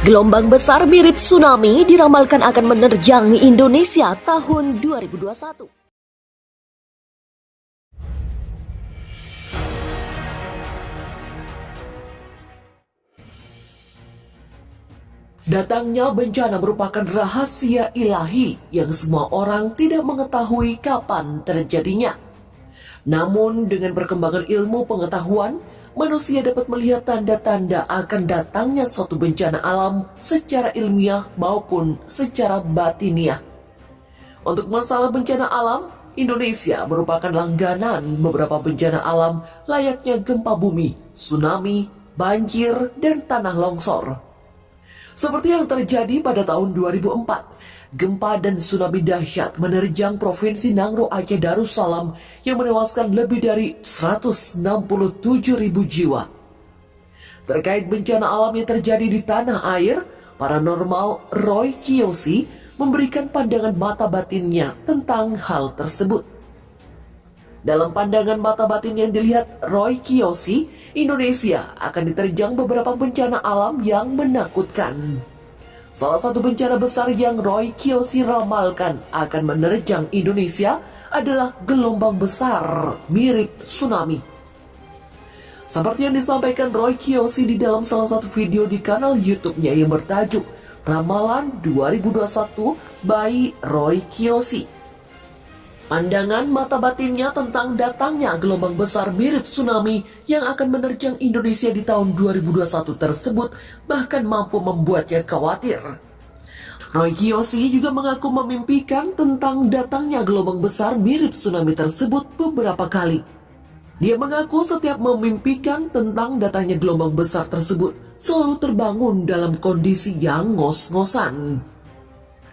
Gelombang besar mirip tsunami diramalkan akan menerjang Indonesia tahun 2021. Datangnya bencana merupakan rahasia ilahi yang semua orang tidak mengetahui kapan terjadinya. Namun dengan perkembangan ilmu pengetahuan, manusia dapat melihat tanda-tanda akan datangnya suatu bencana alam secara ilmiah maupun secara batiniah. Untuk masalah bencana alam, Indonesia merupakan langganan beberapa bencana alam layaknya gempa bumi, tsunami, banjir, dan tanah longsor. Seperti yang terjadi pada tahun 2004, gempa dan tsunami dahsyat menerjang Provinsi Nangro Aceh Darussalam yang menewaskan lebih dari 167.000 jiwa. Terkait bencana alam yang terjadi di tanah air, paranormal Roy Kiyoshi memberikan pandangan mata batinnya tentang hal tersebut. Dalam pandangan mata batin yang dilihat Roy Kiyoshi, Indonesia akan diterjang beberapa bencana alam yang menakutkan. Salah satu bencana besar yang Roy Kiyoshi ramalkan akan menerjang Indonesia adalah gelombang besar mirip tsunami. Seperti yang disampaikan Roy Kiyoshi di dalam salah satu video di kanal YouTube-nya yang bertajuk Ramalan 2021 by Roy Kiyoshi. Pandangan mata batinnya tentang datangnya gelombang besar mirip tsunami yang akan menerjang Indonesia di tahun 2021 tersebut bahkan mampu membuatnya khawatir. Roy Kiyoshi juga mengaku memimpikan tentang datangnya gelombang besar mirip tsunami tersebut beberapa kali. Dia mengaku setiap memimpikan tentang datangnya gelombang besar tersebut selalu terbangun dalam kondisi yang ngos-ngosan.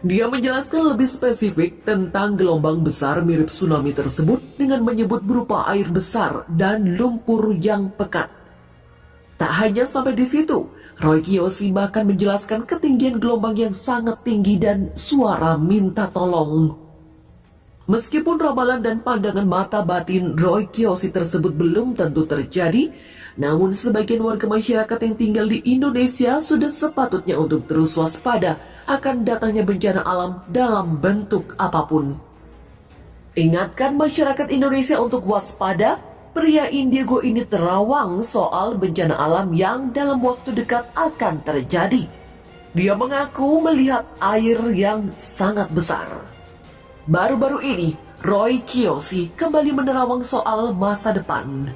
Dia menjelaskan lebih spesifik tentang gelombang besar mirip tsunami tersebut dengan menyebut berupa air besar dan lumpur yang pekat. Tak hanya sampai di situ, Roy Kiyoshi bahkan menjelaskan ketinggian gelombang yang sangat tinggi dan suara minta tolong. Meskipun ramalan dan pandangan mata batin Roy Kiyoshi tersebut belum tentu terjadi, namun sebagian warga masyarakat yang tinggal di Indonesia sudah sepatutnya untuk terus waspada akan datangnya bencana alam dalam bentuk apapun. Ingatkan masyarakat Indonesia untuk waspada, pria Indigo ini terawang soal bencana alam yang dalam waktu dekat akan terjadi. Dia mengaku melihat air yang sangat besar. Baru-baru ini, Roy Kiyoshi kembali menerawang soal masa depan.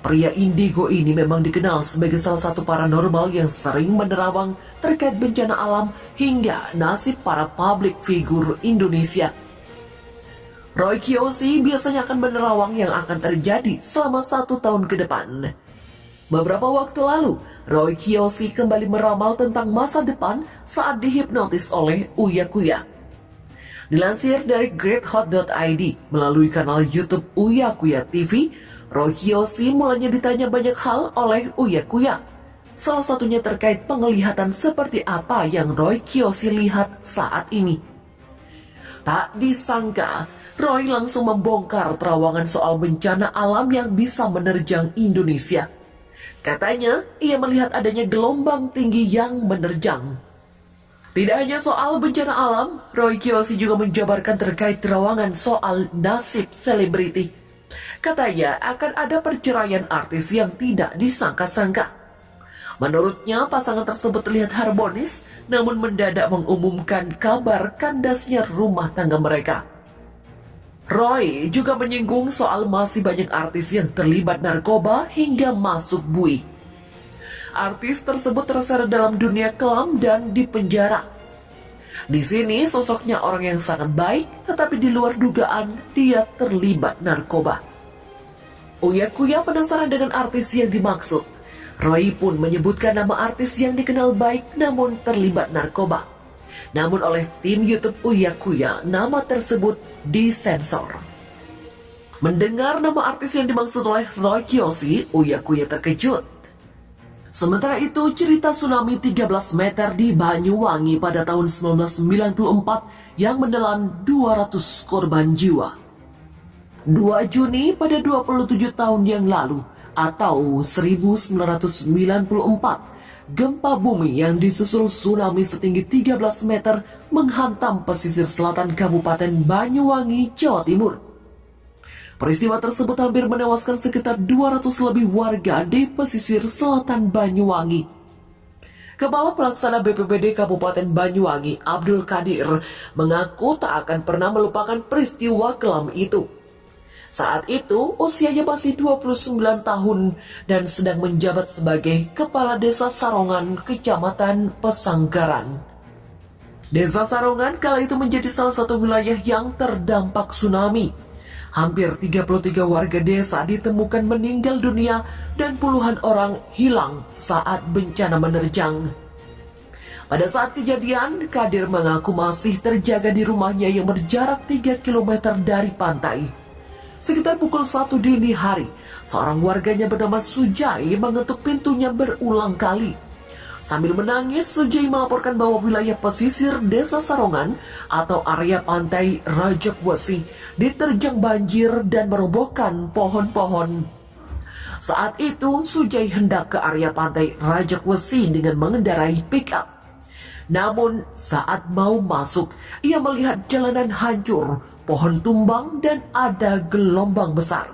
Pria Indigo ini memang dikenal sebagai salah satu paranormal yang sering menerawang terkait bencana alam hingga nasib para public figure Indonesia. Roy Kiyoshi biasanya akan menerawang yang akan terjadi selama 1 tahun ke depan. Beberapa waktu lalu, Roy Kiyoshi kembali meramal tentang masa depan saat dihipnotis oleh Uya Kuya. Dilansir dari greathot.id melalui kanal YouTube Uya Kuya TV, Roy Kiyoshi mulanya ditanya banyak hal oleh Uya Kuya. Salah satunya terkait penglihatan seperti apa yang Roy Kiyoshi lihat saat ini. Tak disangka, Roy langsung membongkar terawangan soal bencana alam yang bisa menerjang Indonesia. Katanya, ia melihat adanya gelombang tinggi yang menerjang. Tidak hanya soal bencana alam, Roy Kiyoshi juga menjabarkan terkait terawangan soal nasib selebriti. Katanya akan ada perceraian artis yang tidak disangka-sangka. Menurutnya pasangan tersebut terlihat harmonis, namun mendadak mengumumkan kabar kandasnya rumah tangga mereka. Roy juga menyinggung soal masih banyak artis yang terlibat narkoba hingga masuk bui. Artis tersebut terseret dalam dunia kelam dan dipenjara. Di sini sosoknya orang yang sangat baik, tetapi di luar dugaan dia terlibat narkoba. Uya Kuya penasaran dengan artis yang dimaksud. Roy pun menyebutkan nama artis yang dikenal baik namun terlibat narkoba. Namun oleh tim YouTube Uya Kuya, nama tersebut disensor. Mendengar nama artis yang dimaksud oleh Roy Kiyoshi, Uya Kuya terkejut. Sementara itu, cerita tsunami 13 meter di Banyuwangi pada tahun 1994 yang menelan 200 korban jiwa. 2 Juni pada 27 tahun yang lalu atau 1994, gempa bumi yang disusul tsunami setinggi 13 meter menghantam pesisir selatan Kabupaten Banyuwangi, Jawa Timur. Peristiwa tersebut hampir menewaskan sekitar 200 lebih warga di pesisir selatan Banyuwangi. Kepala Pelaksana BPBD Kabupaten Banyuwangi, Abdul Qadir, mengaku tak akan pernah melupakan peristiwa kelam itu. Saat itu, usianya masih 29 tahun dan sedang menjabat sebagai Kepala Desa Sarongan, Kecamatan Pesanggaran. Desa Sarongan kala itu menjadi salah satu wilayah yang terdampak tsunami. Hampir 33 warga desa ditemukan meninggal dunia dan puluhan orang hilang saat bencana menerjang. Pada saat kejadian, Qadir mengaku masih terjaga di rumahnya yang berjarak 3 km dari pantai. Sekitar pukul 1 dini hari, seorang warganya bernama Sujai mengetuk pintunya berulang kali. Sambil menangis, Sujai melaporkan bahwa wilayah pesisir Desa Sarongan atau area pantai Rajakwesi diterjang banjir dan merobohkan pohon-pohon. Saat itu, Sujai hendak ke area pantai Rajakwesi dengan mengendarai pick-up. Namun, saat mau masuk, ia melihat jalanan hancur, pohon tumbang, dan ada gelombang besar.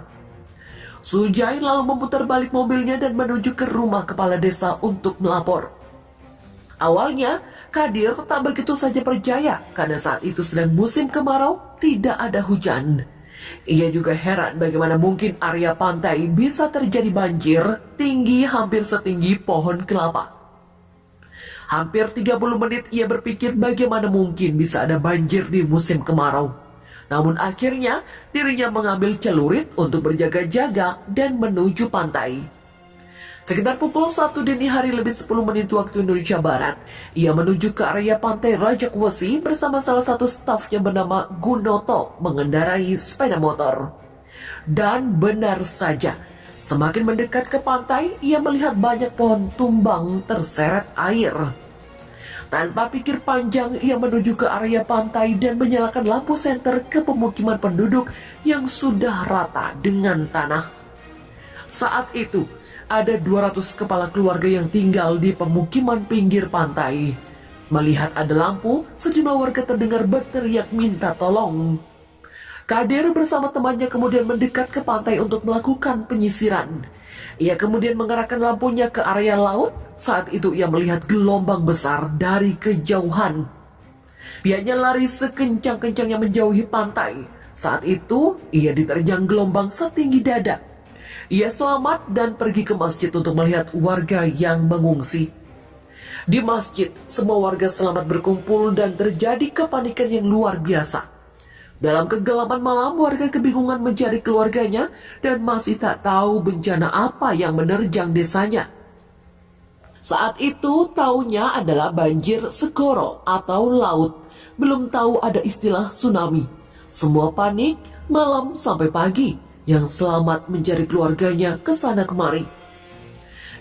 Sujai lalu memutar balik mobilnya dan menuju ke rumah kepala desa untuk melapor. Awalnya, Qadir tak begitu saja percaya karena saat itu sedang musim kemarau, tidak ada hujan. Ia juga heran bagaimana mungkin area pantai bisa terjadi banjir tinggi hampir setinggi pohon kelapa. Hampir 30 menit ia berpikir bagaimana mungkin bisa ada banjir di musim kemarau. Namun akhirnya dirinya mengambil celurit untuk berjaga-jaga dan menuju pantai. Sekitar pukul 1 dini hari lebih 10 menit waktu Indonesia Barat, ia menuju ke area pantai Rajakwesi bersama salah satu stafnya bernama Gunoto mengendarai sepeda motor. Dan benar saja, semakin mendekat ke pantai, ia melihat banyak pohon tumbang terseret air. Tanpa pikir panjang, ia menuju ke area pantai dan menyalakan lampu senter ke pemukiman penduduk yang sudah rata dengan tanah. Saat itu, ada 200 kepala keluarga yang tinggal di pemukiman pinggir pantai. Melihat ada lampu, sejumlah warga terdengar berteriak minta tolong. Qadir bersama temannya kemudian mendekat ke pantai untuk melakukan penyisiran. Ia kemudian mengarahkan lampunya ke area laut. Saat itu ia melihat gelombang besar dari kejauhan. Pihaknya lari sekencang-kencangnya menjauhi pantai. Saat itu ia diterjang gelombang setinggi dada. Ia selamat dan pergi ke masjid untuk melihat warga yang mengungsi. Di masjid, semua warga selamat berkumpul dan terjadi kepanikan yang luar biasa. Dalam kegelapan malam, warga kebingungan mencari keluarganya dan masih tak tahu bencana apa yang menerjang desanya. Saat itu, taunya adalah banjir segoro atau laut. Belum tahu ada istilah tsunami. Semua panik malam sampai pagi. Yang selamat mencari keluarganya ke sana kemari.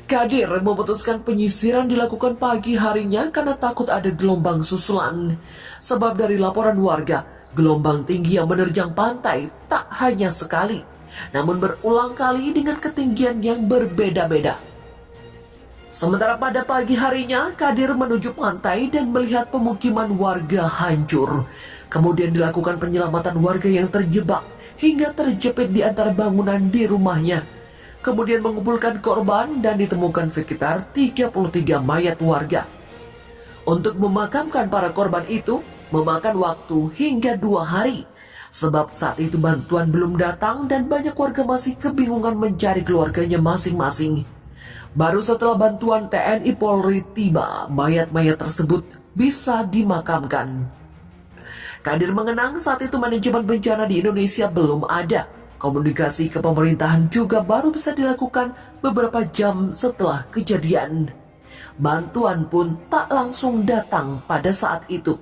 Qadir memutuskan penyisiran dilakukan pagi harinya karena takut ada gelombang susulan. Sebab dari laporan warga, gelombang tinggi yang menerjang pantai tak hanya sekali, namun berulang kali dengan ketinggian yang berbeda-beda. Sementara pada pagi harinya, Qadir menuju pantai dan melihat pemukiman warga hancur. Kemudian dilakukan penyelamatan warga yang terjebak hingga terjepit di antara bangunan di rumahnya. Kemudian mengumpulkan korban dan ditemukan sekitar 33 mayat warga. Untuk memakamkan para korban itu memakan waktu hingga 2 hari. Sebab saat itu bantuan belum datang dan banyak warga masih kebingungan mencari keluarganya masing-masing. Baru setelah bantuan TNI Polri tiba, mayat-mayat tersebut bisa dimakamkan. Qadir mengenang saat itu manajemen bencana di Indonesia belum ada. Komunikasi ke pemerintahan juga baru bisa dilakukan beberapa jam setelah kejadian. Bantuan pun tak langsung datang pada saat itu.